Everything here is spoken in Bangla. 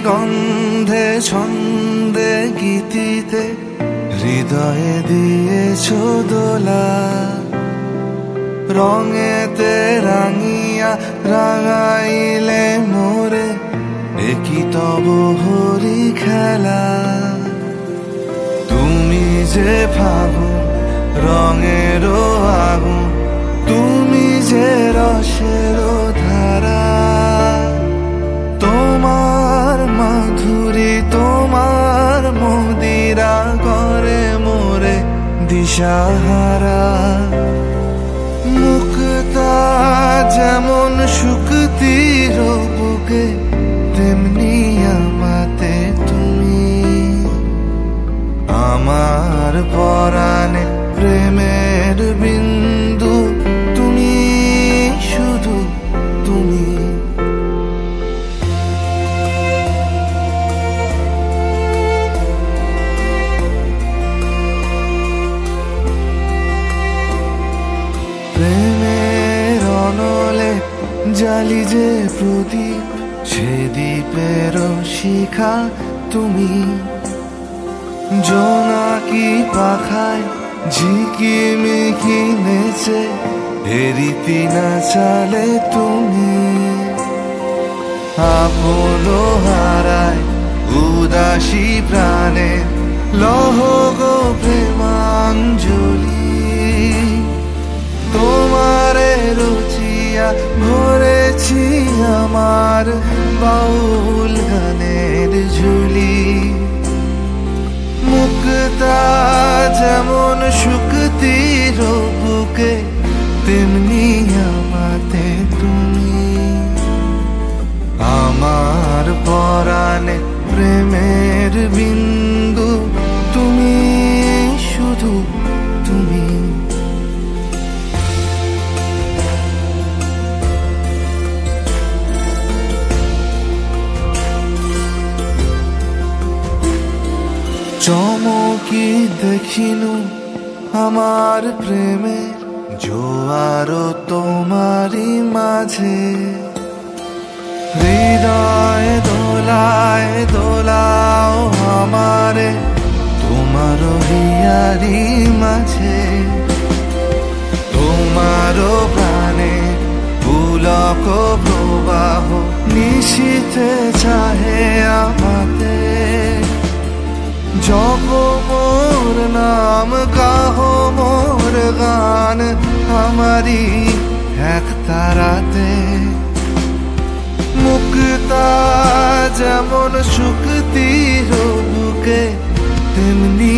গন্ধে ছন্দে গীতিতে হৃদয়ে দিয়েছো দোলা, রঙেতে রাঙিয়া রাঙাইলে মোরে একই তব হরি খেলা। তুমি যে ফাগুন রঙেরও আগুন, তুমি যে রসেরও ধারা, তোমার মাধুরী তোমার মদিরা করে মোরে দিশাহারা। মুক্তা যেমন শুকতির বুকে, তেমনি আমাতে তুমি। আমার পরাণে প্রেমের বিন্দু, তুমি শুধু তুমি। প্রেমের অনলে জালি যে প্রদীপ, সে দ্বীপের শিখা তুমি। জোনাকি পাখায় ঝিকিমিকি নেচে হেরিতি না চালে তুমি। আপন হারায় উদাসী প্রাণে লহ গো প্রেমাঞ্জলি। তোমারে রুচিয়া ভরেছি আমার বাউল গানের ঝুলি। মুক্তা যেমন শুকতির বুকে, তেমনি আমাতে তুমি। আমার পরাণে প্রেমের বিন্দু, তুমি শুধু তুমি। চমকি দেখিনু আমার প্রেমের জোয়ার তোমারই মাঝে। হৃদয় দোলায় দোলাও আমারে তোমার হিয়ারি মাঝে। তোমারও প্রাণে পুলক প্রবাহ নিশীথে চাহে আমাতে। জপ মোর নাম গাহো মোর গান আমারি এক তারাতে। মুক্তা যেমন শুকতির বুকে, তেমনি